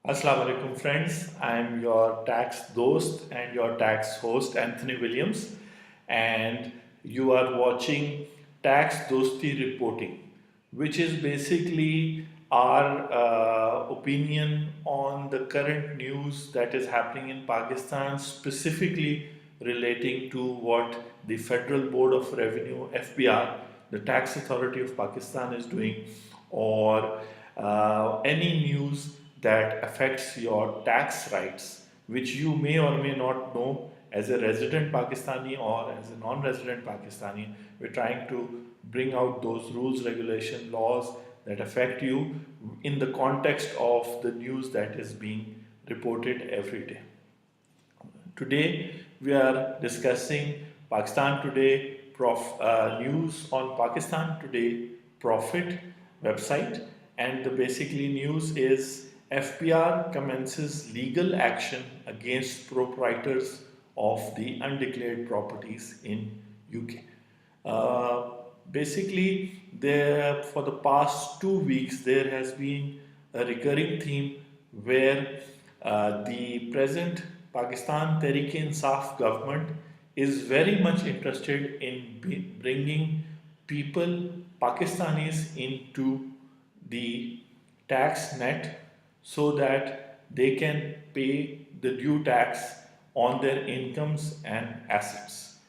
Assalamu alaikum friends, I am your tax dost and your tax host Anthony Williams, and you are watching Tax Dosti Reporting, which is basically our opinion on the current news that is happening in Pakistan, specifically relating to what the Federal Board of Revenue (FBR), the Tax Authority of Pakistan, is doing, or any news that affects your tax rights, which you may or may not know as a resident Pakistani or as a non-resident Pakistani. We're trying to bring out those rules, regulation, laws that affect you in the context of the news that is being reported every day. Today we are discussing Pakistan Today news on Pakistan Today Profit website, and the basically news is FBR commences legal action against proprietors of the undeclared properties in UK. Basically, there for the past 2 weeks there has been a recurring theme where the present Pakistan Tehreek-e-Insaf government is very much interested in bringing people, Pakistanis, into the tax net so that they can pay the due tax on their incomes and assets.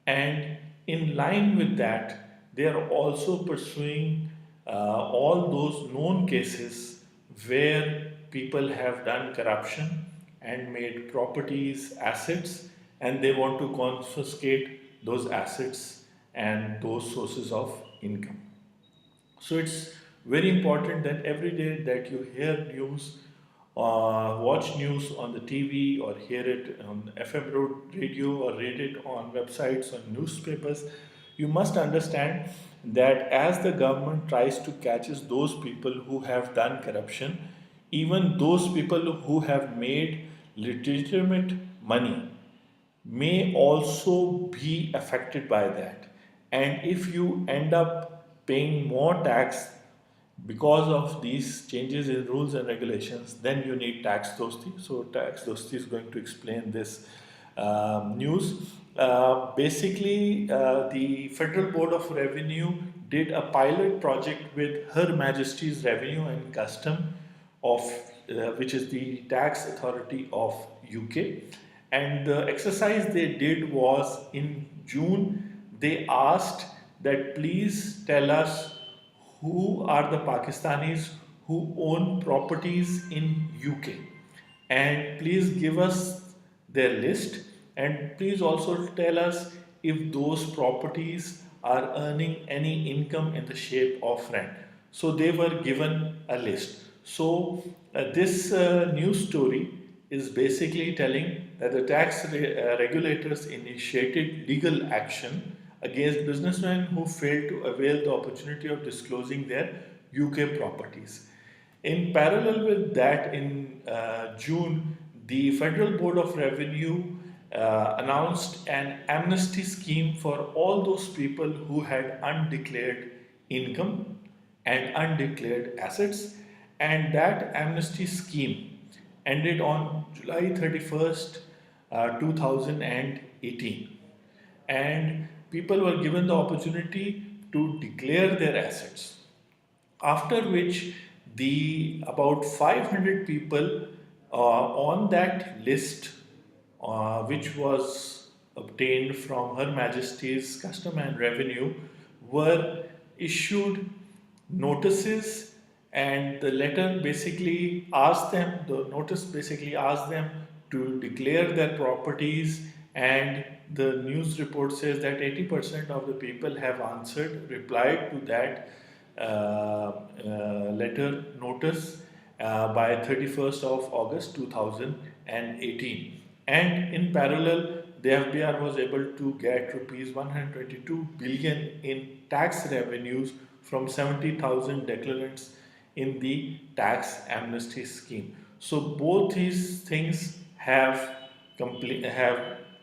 And in line with that, they are also pursuing all those known cases where people have done corruption and made properties assets, and they want to confiscate those assets and those sources of income. So it's very important that every day that you hear news, watch news on the TV or hear it on FM radio or read it on websites or newspapers, you must understand that as the government tries to catch those people who have done corruption, even those people who have made legitimate money may also be affected by that. And if you end up paying more tax because of these changes in rules and regulations, then you need tax dosti. So tax dosti is going to explain this news. Basically, the Federal Board of Revenue did a pilot project with Her Majesty's Revenue and Custom of which is the tax authority of UK. And the exercise they did was in June, they asked that please tell us who are the Pakistanis who own properties in UK, and please give us their list, and please also tell us if those properties are earning any income in the shape of rent. So they were given a list. So this news story is basically telling that the regulators initiated legal action against businessmen who failed to avail the opportunity of disclosing their UK properties. In parallel with that, in June, the Federal Board of Revenue announced an amnesty scheme for all those people who had undeclared income and undeclared assets, and that amnesty scheme ended on July 31st, 2018. And people were given the opportunity to declare their assets, after which the about 500 people on that list, which was obtained from Her Majesty's Custom and Revenue, were issued notices, and the notice basically asked them to declare their properties, and the news report says that 80% of the people have replied to that letter notice by 31st of August 2018. And in parallel, the FBR was able to get rupees 122 billion in tax revenues from 70,000 declarants in the tax amnesty scheme. So both these things have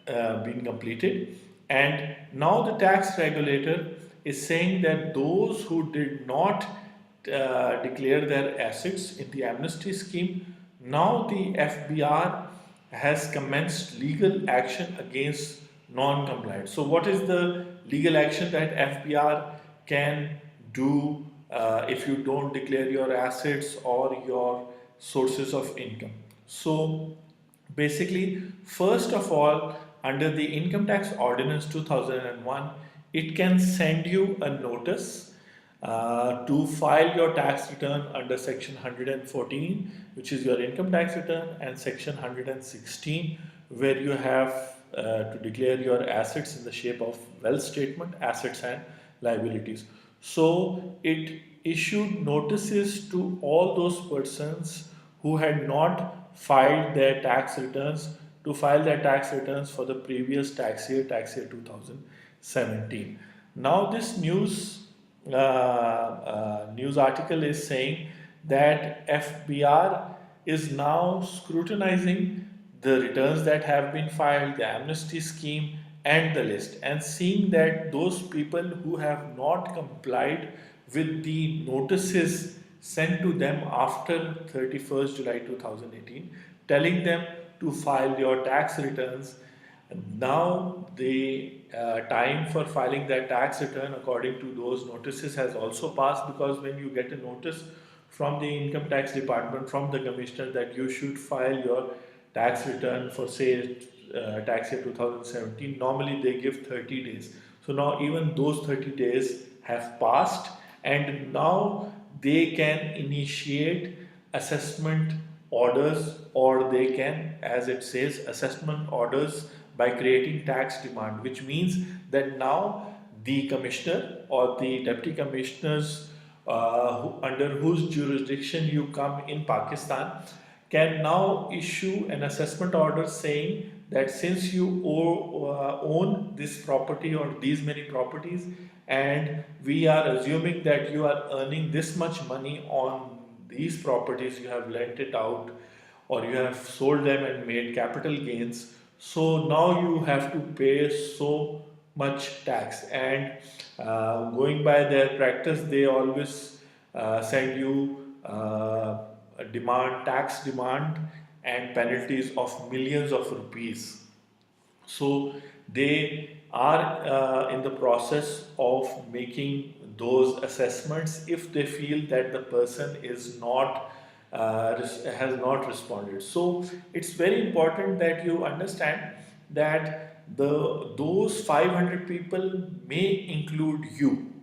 been completed, and now the tax regulator is saying that those who did not declare their assets in the amnesty scheme, Now the FBR has commenced legal action against non-compliant. So what is the legal action that FBR can do if you don't declare your assets or your sources of income? So basically, first of all, under the Income Tax Ordinance 2001, it can send you a notice to file your tax return under section 114, which is your income tax return, and section 116, where you have to declare your assets in the shape of wealth statement, assets and liabilities. So it issued notices to all those persons who had not filed their tax returns to file their tax returns for the previous tax year 2017. Now this news article is saying that FBR is now scrutinizing the returns that have been filed, the amnesty scheme, and the list, and seeing that those people who have not complied with the notices sent to them after 31st July 2018, telling them to file your tax returns. Now the time for filing that tax return according to those notices has also passed, because when you get a notice from the income tax department, from the commissioner, that you should file your tax return for say tax year 2017, normally they give 30 days. So now even those 30 days have passed, and now they can initiate assessment orders, or they can, as it says, assessment orders by creating tax demand, which means that now the commissioner or the deputy commissioners under whose jurisdiction you come in Pakistan can now issue an assessment order saying that since you own this property or these many properties, and we are assuming that you are earning this much money on these properties, you have lent it out or you have sold them and made capital gains, so now you have to pay so much tax. And going by their practice, they always send you a tax demand and penalties of millions of rupees. So they are in the process of making those assessments if they feel that the person is not has not responded. So it's very important that you understand that those 500 people may include you,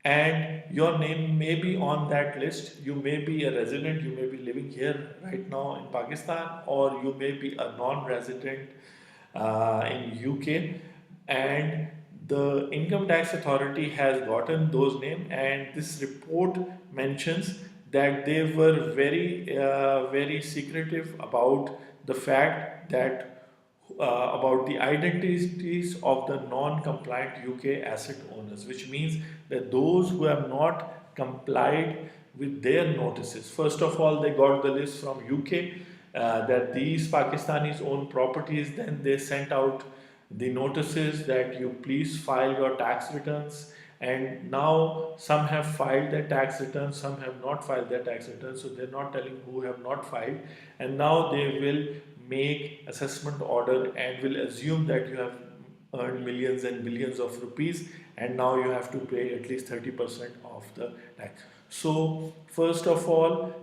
and your name may be on that list. You may be a resident, you may be living here right now in Pakistan, or you may be a non-resident in UK, and the income tax authority has gotten those names, and this report mentions that they were very secretive about the fact that about the identities of the non-compliant UK asset owners, which means that those who have not complied with their notices. First of all, they got the list from UK that these Pakistanis own properties. Then they sent out the notices that you please file your tax returns. And now some have filed their tax returns, some have not filed their tax returns. So they're not telling who have not filed. And now they will make assessment order and will assume that you have earned millions and billions of rupees, and now you have to pay at least 30% of the tax. So first of all,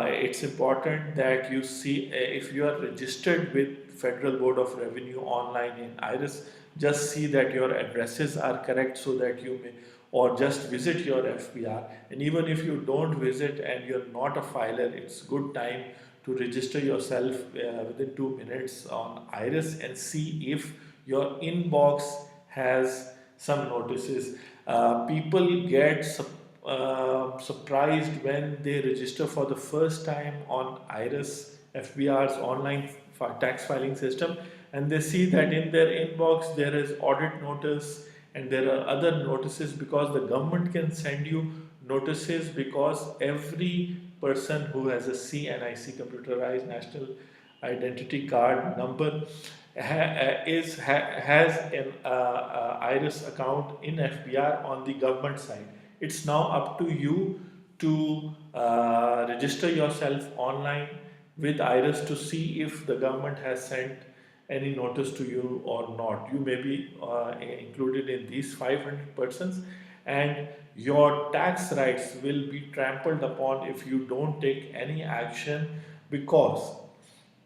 it's important that you see if you are registered with Federal Board of Revenue online in IRIS, just see that your addresses are correct so that you may, or just visit your FBR. And even if you don't visit and you're not a filer, it's good time to register yourself within 2 minutes on IRIS and see if your inbox has some notices. People get surprised when they register for the first time on IRIS FBR's online tax filing system, and they see that in their inbox there is audit notice and there are other notices, because the government can send you notices because every person who has a CNIC, computerized national identity card number, has an IRIS account in FBR on the government side. It's now up to you to register yourself online, with IRIS to see if the government has sent any notice to you or not. You may be included in these 500 persons, and your tax rights will be trampled upon if you don't take any action, because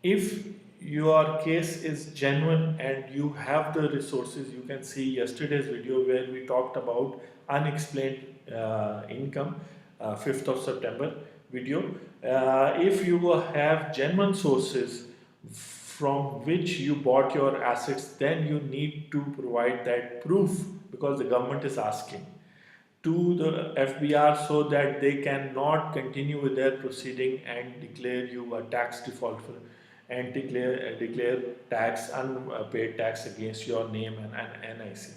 if your case is genuine and you have the resources, you can see yesterday's video where we talked about unexplained income, 5th of September video. If you have genuine sources from which you bought your assets, then you need to provide that proof, because the government is asking to the FBR so that they cannot continue with their proceeding and declare you a tax defaulter and declare tax, unpaid tax against your name and NIC.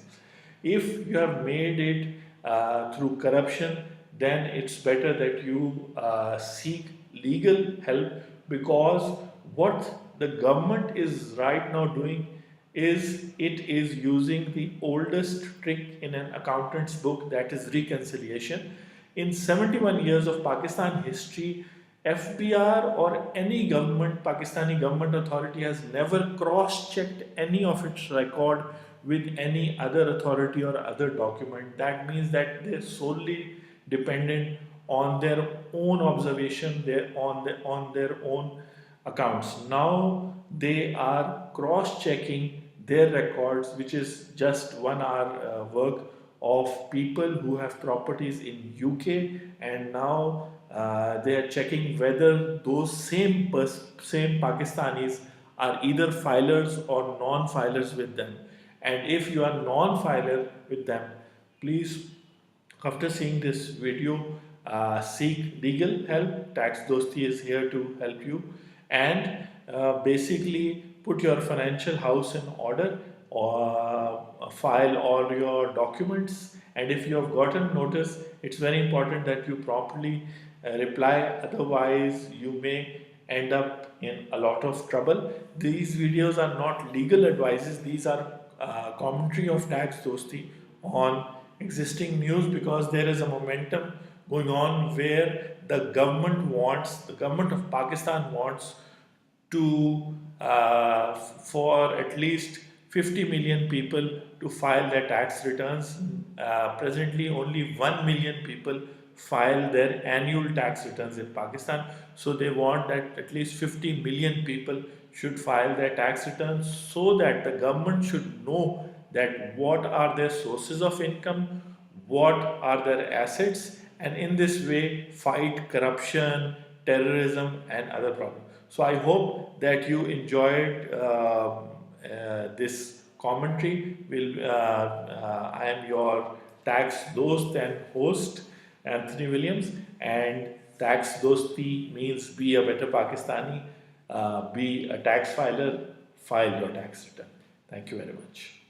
If you have made it through corruption, then it's better that you seek legal help, because what the government is right now doing is it is using the oldest trick in an accountant's book, that is reconciliation. In 71 years of Pakistan history, FBR or any government, Pakistani government authority has never cross-checked any of its record with any other authority or other document. That means that they're solely dependent on their own observation, on their own accounts. Now they are cross-checking their records, which is just 1 hour work of people who have properties in UK, and now they are checking whether those same Pakistanis are either filers or non-filers with them. And if you are non-filer with them, please, after seeing this video, seek legal help. Tax Dosti is here to help you, and basically put your financial house in order, or file all your documents. And if you have gotten notice, it's very important that you properly reply, otherwise you may end up in a lot of trouble. These videos are not legal advices, these are commentary of Tax Dosti on existing news, because there is a momentum going on where the government of Pakistan wants to for at least 50 million people to file their tax returns. Presently, only 1 million people file their annual tax returns in Pakistan. So they want that at least 50 million people should file their tax returns, so that the government should know that what are their sources of income, what are their assets, and in this way fight corruption, terrorism, and other problems. So I hope that you enjoyed this commentary. I am your tax dost and host, Anthony Williams, and tax dosti means be a better Pakistani, be a tax filer, file your tax return. Thank you very much.